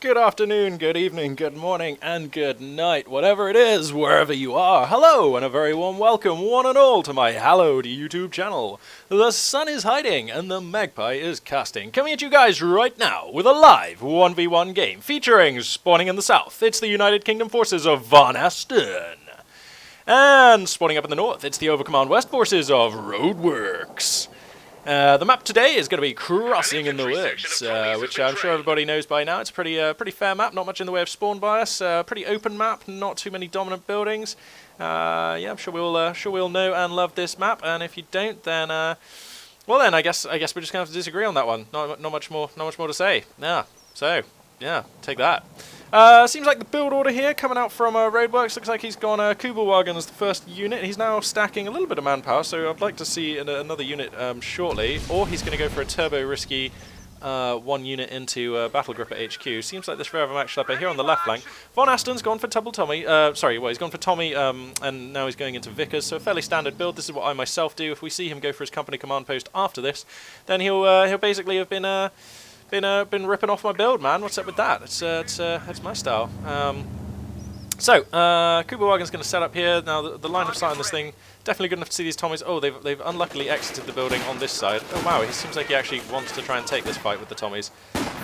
Good afternoon, good evening, good morning, and good night, whatever it is, wherever you are. Hello, and a very warm welcome, one and all, to my hallowed YouTube channel. The sun is hiding, and the magpie is casting. Coming at you guys right now with a live 1v1 game featuring, spawning in the south, it's the United Kingdom forces of VonAsten. And spawning up in the north, it's the Overcommand West forces of Roadworks. The map today is going to be Crossing in the Woods, which I'm sure everybody knows by now. It's a pretty fair map, not much in the way of spawn bias, pretty open map, not too many dominant buildings. Yeah, I'm sure we'll know and love this map, and if you don't, then well then I guess we're just gonna have to disagree on that one. Not much more to say. Yeah, so yeah, take that. Seems like the build order here coming out from Roadworks looks like he's gone Kugelwagen as the first unit. He's now stacking a little bit of manpower, so I'd like to see another unit shortly. Or he's going to go for a turbo risky one unit into Battle Gripper HQ. Seems like this forever matched up here on the left flank. VonAsten's gone for Double Tommy. He's gone for Tommy, and now he's going into Vickers. So a fairly standard build. This is what I myself do. If we see him go for his company command post after this, then he'll basically have been ripping off my build, man. What's up with that? It's my style. Kugelwagen's going to set up here. Now the line of sight on this thing definitely good enough to see these Tommies. Oh, they've unluckily exited the building on this side. Oh wow, it seems like he actually wants to try and take this fight with the Tommies.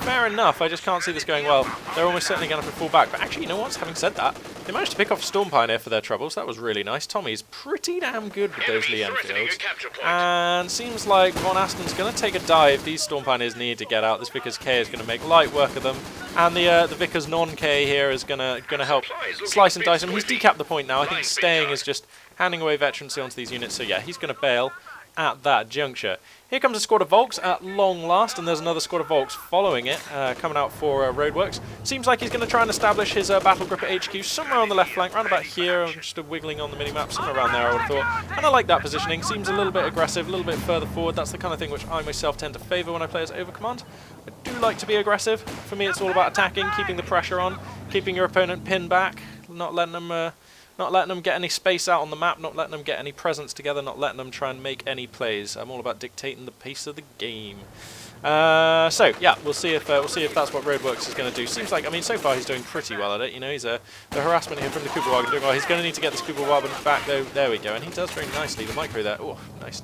Fair enough. I just can't see this going well. They're almost certainly going to have to fall back. But actually, you know what? Having said that, they managed to pick off Storm Pioneer for their troubles. That was really nice. Tommy's pretty damn good with those Lee Enfields. And seems like VonAsten's going to take a dive. These Storm Pioneers need to get out. This Vickers K is going to make light work of them. And the Vickers non-K here is going to help slice and dice him. He's decapped the point now. I think staying is just handing away veterancy onto these units. So yeah, he's going to bail at that juncture. Here comes a squad of Volks at long last, and there's another squad of Volks following it, coming out for Roadworks. Seems like he's going to try and establish his Battle Gripper HQ somewhere on the left flank, round about here. I'm just wiggling on the minimap, somewhere around there I would have thought. And I like that positioning. Seems a little bit aggressive, a little bit further forward. That's the kind of thing which I myself tend to favour when I play as Overcommand. I do like to be aggressive. For me, it's all about attacking, keeping the pressure on, keeping your opponent pinned back, not letting them get any space out on the map, not letting them get any presence together, not letting them try and make any plays. I'm all about dictating the pace of the game. So yeah, we'll see if that's what Roadworks is going to do. Seems like, I mean, so far he's doing pretty well at it. You know, he's the harassment here from the Kugelwagen doing well. He's going to need to get this Kugelwagen back though. There we go, and he does very nicely. The micro there. Oh, nice.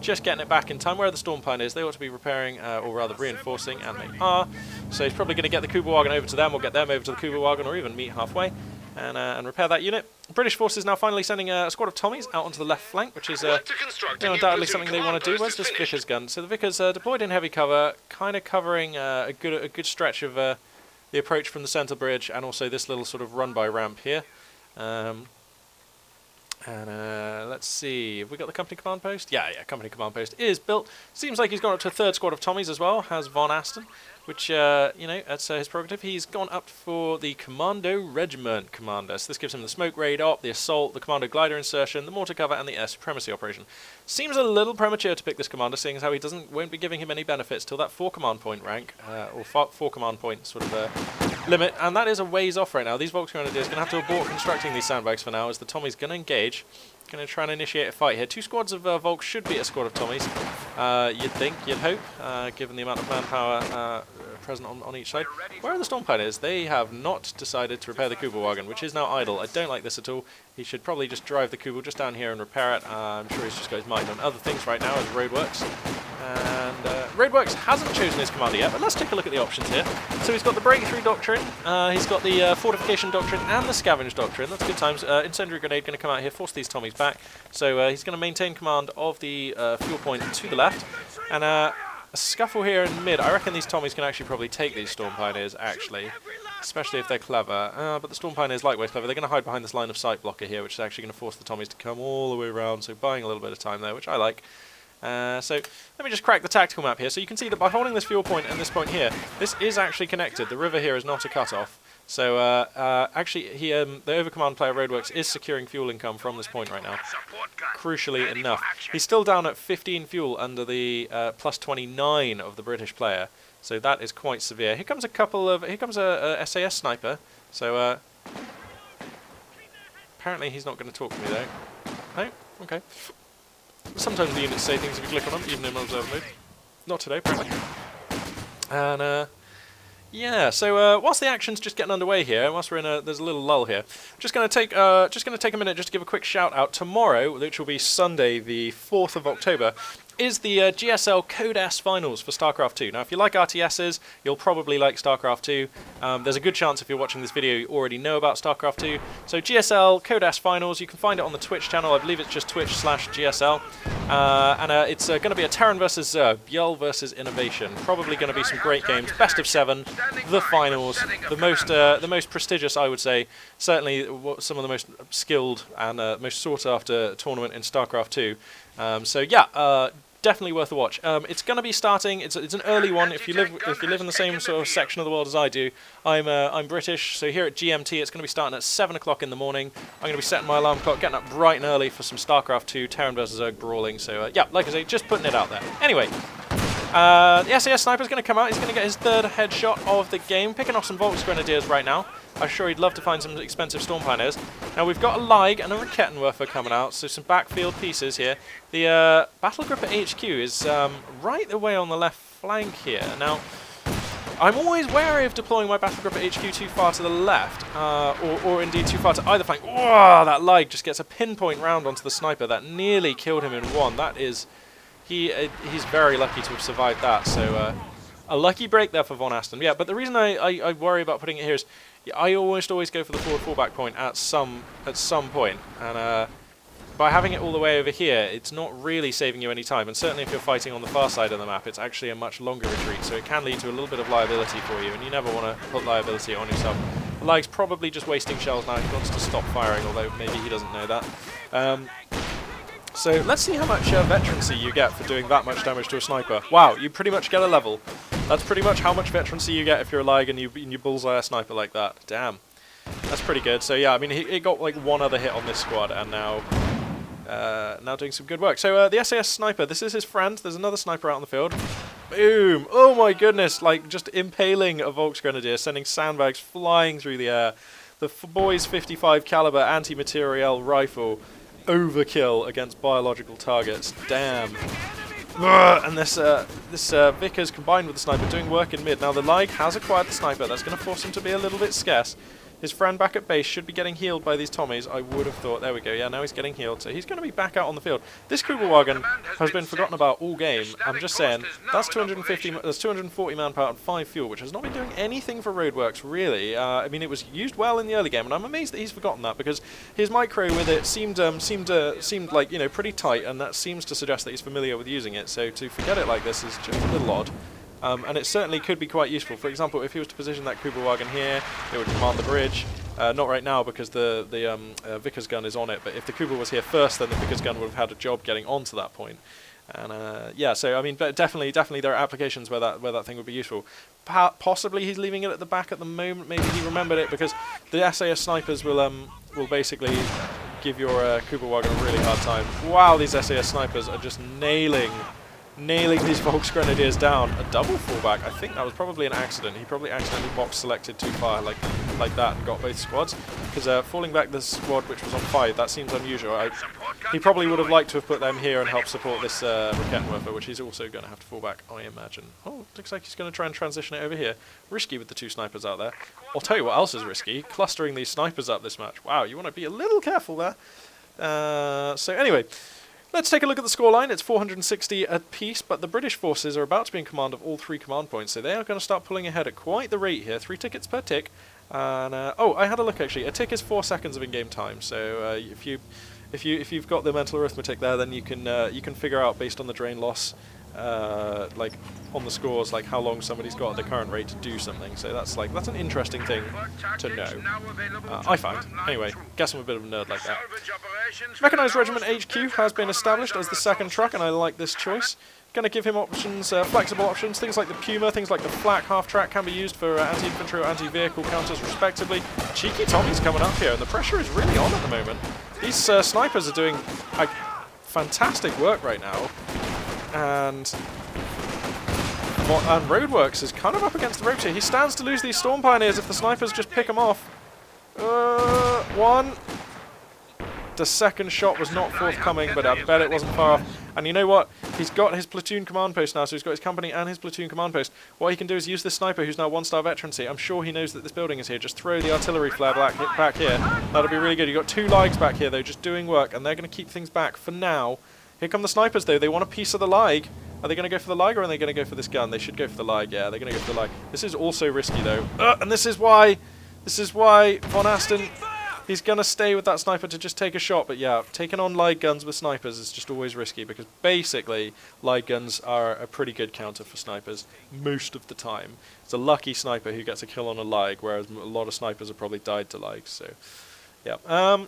Just getting it back in time. Where are the Storm Pioneers? They ought to be repairing, or rather reinforcing, and they are. So he's probably going to get the Kugelwagen over to them, or get them over to the Kugelwagen, or even meet halfway. And repair that unit. British forces now finally sending a squad of Tommies out onto the left flank, which is undoubtedly something they want to do. Where's this Vickers gun? So the Vickers deployed in heavy cover, kind of covering a good stretch of the approach from the centre bridge, and also this little sort of run-by ramp here. Let's see, have we got the company command post? Yeah, company command post is built. Seems like he's gone up to a third squad of Tommies as well, has VonAsten, which, you know, that's his prerogative. He's gone up for the Commando Regiment Commander. So this gives him the smoke raid op, the assault, the Commando glider insertion, the mortar cover, and the air supremacy operation. Seems a little premature to pick this commander, seeing as how he won't be giving him any benefits till that 4 command point rank, or 4 command point sort of limit, and that is a ways off right now. These Volks Grenadiers are going to have to abort constructing these sandbags for now, as the Tommy's going to engage. Going to try and initiate a fight here. 2 squads of Volks should beat a squad of Tommies, you'd think, you'd hope, given the amount of manpower present on each side. Where are the Storm Pioneers? They have not decided to repair the Kugelwagen, which is now idle. I don't like this at all. He should probably just drive the Kugel just down here and repair it. I'm sure he's just got his mind on other things right now as Roadworks. And Roadworks hasn't chosen his commander yet, but let's take a look at the options here. So he's got the Breakthrough Doctrine, he's got the Fortification Doctrine and the Scavenge Doctrine. That's good times. Incendiary Grenade going to come out here, force these Tommies back. So he's going to maintain command of the fuel point to the left. And a scuffle here in mid. I reckon these Tommies can actually probably take these Storm Pioneers, actually. Especially if they're clever. But the Storm Pioneers likewise clever. They're going to hide behind this line of sight blocker here, which is actually going to force the Tommies to come all the way around. So buying a little bit of time there, which I like. So let me just crack the tactical map here. So you can see that by holding this fuel point and this point here, this is actually connected. The river here is not a cut-off. So actually, the Overcommand player Roadworks is securing fuel income from this point right now. Crucially enough, he's still down at 15 fuel under the plus 29 of the British player. So that is quite severe. Here comes a SAS sniper. So apparently he's not going to talk to me though. No, okay. Sometimes the units say things if you click on them, even in observe mode. Not today, apparently. And Yeah, so whilst the action's just getting underway here, whilst we're in there's a little lull here, just gonna take a minute just to give a quick shout out. Tomorrow, which will be Sunday, the 4th of October, is the GSL CoH2 finals for StarCraft 2. Now, if you like RTSs, you'll probably like StarCraft 2. There's a good chance if you're watching this video you already know about StarCraft 2. So GSL CoH2 finals, you can find it on the Twitch channel. I believe it's just Twitch/GSL. And it's going to be a Terran versus Zerg, Björl versus Innovation. Probably going to be some great games. Best of 7, the finals, the most prestigious, I would say. Certainly some of the most skilled and most sought after tournament in StarCraft 2. So yeah, definitely worth a watch. It's going to be starting. It's an early one. If you live in the same sort of section of the world as I do, I'm British. So here at GMT, it's going to be starting at 7 o'clock in the morning. I'm going to be setting my alarm clock, getting up bright and early for some StarCraft 2 Terran vs Zerg brawling. So yeah, like I say, just putting it out there. Anyway. The SAS Sniper's going to come out. He's going to get his 3rd headshot of the game, picking off some Volks Grenadiers right now. I'm sure he'd love to find some expensive Storm Pioneers. Now we've got a Lig and a Rakettenwerfer coming out, so some backfield pieces here. The Battle Group at HQ is right away on the left flank here. Now, I'm always wary of deploying my Battle Group at HQ too far to the left, or indeed too far to either flank. Oh, that Lig just gets a pinpoint round onto the Sniper. That nearly killed him in one. That is... He's very lucky to have survived that, so a lucky break there for VonAsten. Yeah, but the reason I worry about putting it here is I almost always go for the forward fallback point at some point, and by having it all the way over here, it's not really saving you any time, and certainly if you're fighting on the far side of the map, it's actually a much longer retreat, so it can lead to a little bit of liability for you, and you never want to put liability on yourself. Lig's probably just wasting shells now. He wants to stop firing, although maybe he doesn't know that. So let's see how much veterancy you get for doing that much damage to a sniper. Wow, you pretty much get a level. That's pretty much how much veterancy you get if you're a Lig and you bullseye a sniper like that. Damn. That's pretty good. So yeah, I mean, he got like one other hit on this squad, and now doing some good work. So the SAS Sniper, this is his friend. There's another sniper out on the field. Boom! Oh my goodness, like just impaling a Volks Grenadier, sending sandbags flying through the air. The boys 55 caliber anti-materiel rifle. Overkill against biological targets. Damn. And this Vickers combined with the sniper doing work in mid. Now the Lig has acquired the sniper. That's going to force him to be a little bit scarce. His friend back at base should be getting healed by these Tommies, I would have thought. There we go. Yeah, now he's getting healed. So he's going to be back out on the field. This Kugelwagen has been forgotten about all game. I'm just saying, that's 240 manpower and 5 fuel, which has not been doing anything for Roadworks, really. I mean, it was used well in the early game, and I'm amazed that he's forgotten that, because his micro with it seemed like, you know, pretty tight, and that seems to suggest that he's familiar with using it. So to forget it like this is just a little odd. And it certainly could be quite useful. For example, if he was to position that Kugelwagen here, it would command the bridge. Not right now because the Vickers gun is on it, but if the Kubel was here first, then the Vickers gun would have had a job getting onto that point. And yeah, so I mean, but definitely there are applications where that thing would be useful. Possibly he's leaving it at the back at the moment. Maybe he remembered it because the SAS snipers will basically give your Kugelwagen a really hard time. Wow, these SAS snipers are just nailing these Volks Grenadiers down. A double fallback, I think that was probably an accident. He probably accidentally box selected too far like that and got both squads. Because falling back the squad which was on 5, that seems unusual. He probably would have liked to have put them here and helped support this Rakettenwerfer, which he's also going to have to fall back, I imagine. Oh, looks like he's going to try and transition it over here. Risky with the 2 snipers out there. I'll tell you what else is risky, clustering these snipers up this match. Wow, you want to be a little careful there. So anyway, let's take a look at the scoreline. It's 460 apiece, but the British forces are about to be in command of all 3 command points, so they are going to start pulling ahead at quite the rate here. 3 tickets per tick. And oh, I had a look actually. A tick is 4 seconds of in-game time. So if you've got the mental arithmetic there, then you can figure out based on the drain loss, like on the scores, like how long somebody's got at the current rate to do something. So that's an interesting thing to know. I find anyway. Guess I'm a bit of a nerd like that. Mechanized Regiment HQ has been established as the 2nd truck, and I like this choice. Going to give him options, flexible options. Things like the Puma, things like the flak half-track can be used for anti-infantry or anti-vehicle counters respectively. Cheeky Tommy's coming up here, and the pressure is really on at the moment. These snipers are doing fantastic work right now. And Roadworks is kind of up against the ropes here. He stands to lose these Storm Pioneers if the snipers just pick him off. 1. The 2nd shot was not forthcoming, but I bet it wasn't far off. And you know what? He's got his platoon command post now, so he's got his company and his platoon command post. What he can do is use this sniper who's now 1-star veterancy. I'm sure he knows that this building is here. Just throw the artillery flare back here. That'll be really good. You've got 2 Ligs back here, though, just doing work, and they're going to keep things back for now. Here come the snipers, though. They want a piece of the Lig. Are they going to go for the Lig, or are they going to go for this gun? They should go for the Lig. Yeah, they're going to go for the Lig. This is also risky, though. And this is why VonAsten, he's going to stay with that sniper to just take a shot. But yeah, taking on Lig guns with snipers is just always risky, because basically Lig guns are a pretty good counter for snipers most of the time. It's a lucky sniper who gets a kill on a Lig, whereas a lot of snipers have probably died to Ligs. So, yeah.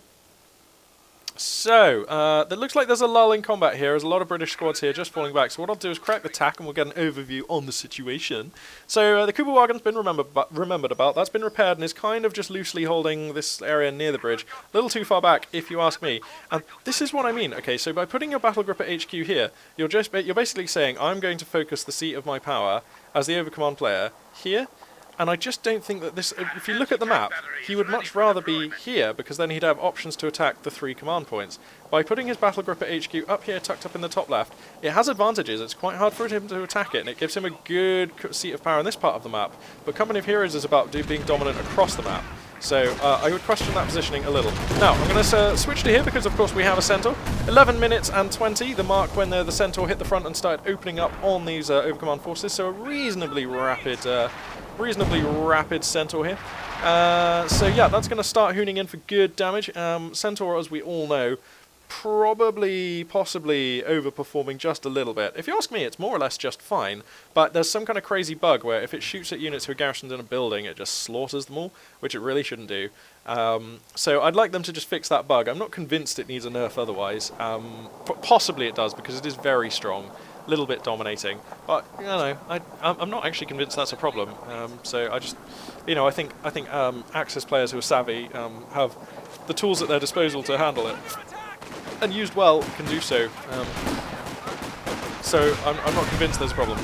It looks like there's a lull in combat here. There's a lot of British squads here just falling back. So what I'll do is crack the tack and we'll get an overview on the situation. So the Kuba-Wagen's been remembered about. That's been repaired and is kind of just loosely holding this area near the bridge. A little too far back, if you ask me. And this is what I mean. Okay, so by putting your battle group at HQ here, you're basically saying, I'm going to focus the seat of my power as the overcommand player here. And I just don't think that this... If you look at the map, he would much rather be here, because then he'd have options to attack the 3 command points. By putting his battle group at HQ up here, tucked up in the top left, it has advantages. It's quite hard for him to attack it, and it gives him a good seat of power in this part of the map. But Company of Heroes is about being dominant across the map. So I would question that positioning a little. Now, I'm going to switch to here, because of course we have a Centaur. 11 minutes and 20, the mark when the Centaur hit the front and started opening up on these overcommand forces. So a reasonably rapid Centaur here. So yeah, that's going to start hooning in for good damage. Centaur, as we all know, possibly overperforming just a little bit. If you ask me, it's more or less just fine, but there's some kind of crazy bug where if it shoots at units who are garrisoned in a building, it just slaughters them all, which it really shouldn't do. So I'd like them to just fix that bug. I'm not convinced it needs a nerf otherwise. Possibly it does, because it is very strong. Little bit dominating, but you know, I'm not actually convinced that's a problem. So I just, I think Axis players who are savvy have the tools at their disposal to handle it, and used well can do so. So I'm not convinced there's a problem.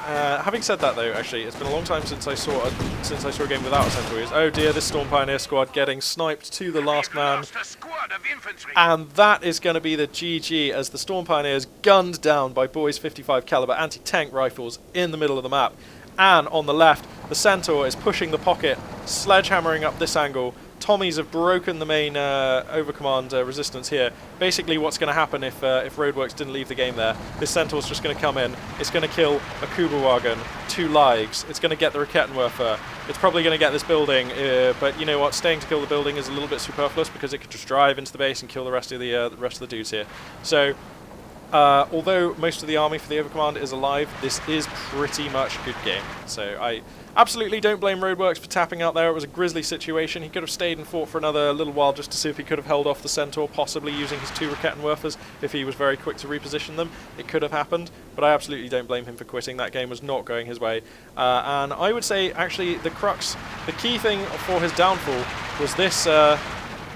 Having said that, though, actually, it's been a long time since I saw a game without a Centaur. Oh dear, this Storm Pioneer squad getting sniped to the last man, and that is going to be the GG as the Storm Pioneers gunned down by Boys 55 caliber anti-tank rifles in the middle of the map. And on the left, the Centaur is pushing the pocket, sledgehammering up this angle. Tommies have broken the main overcommand resistance here. Basically what's going to happen if Roadworks didn't leave the game there, this Centaur's just going to come in, it's going to kill a Kuba-Wagen, 2 Ligs, it's going to get the Rakettenwerfer, it's probably going to get this building, but you know what, staying to kill the building is a little bit superfluous because it could just drive into the base and kill the rest of the dudes here. So although most of the army for the overcommand is alive, this is pretty much a good game. So I absolutely don't blame Roadworks for tapping out there. It was a grisly situation. He could have stayed and fought for another little while just to see if he could have held off the Centaur, possibly using his 2 Rakettenwerfers if he was very quick to reposition them. It could have happened, but I absolutely don't blame him for quitting. That game was not going his way. And I would say, actually, the key thing for his downfall was this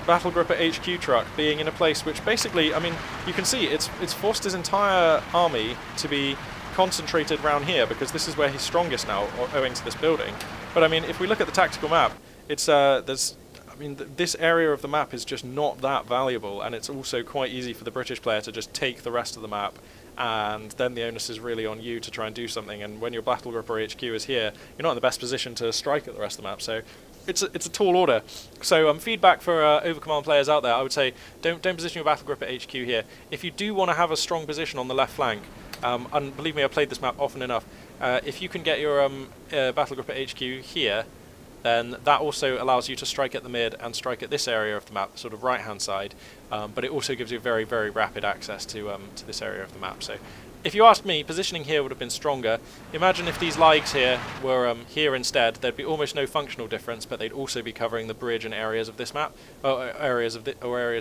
battle group at HQ truck being in a place which basically, I mean, you can see it's forced his entire army to be concentrated around here, because this is where he's strongest now, owing to this building. But I mean, if we look at the tactical map, it's this area of the map is just not that valuable, and it's also quite easy for the British player to just take the rest of the map, and then the onus is really on you to try and do something. And when your battle group or HQ is here, you're not in the best position to strike at the rest of the map. So it's a tall order. So feedback for overcommand players out there, I would say don't position your battle group at HQ here. If you do want to have a strong position on the left flank, and believe me, I've played this map often enough, if you can get your battle group at HQ here, then that also allows you to strike at the mid and strike at this area of the map, sort of right-hand side, but it also gives you very, very rapid access to this area of the map. So if you asked me, positioning here would have been stronger. Imagine if these Ligs here were here instead, there'd be almost no functional difference, but they'd also be covering the bridge and areas of this map, or areas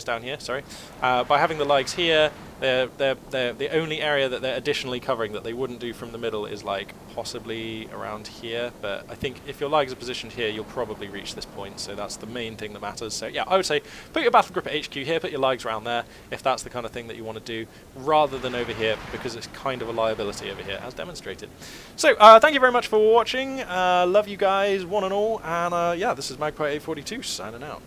down here, sorry. By having the Ligs here, they're the only area that they're additionally covering that they wouldn't do from the middle is like possibly around here, but I think if your Ligs are positioned here, you'll probably reach this point, so that's the main thing that matters. So yeah, I would say put your battle group at HQ here, put your Ligs around there, if that's the kind of thing that you want to do, rather than over here, because it's kind of a liability over here, as demonstrated. So thank you very much for watching, love you guys, one and all, and yeah, this is Magpie 842 signing out.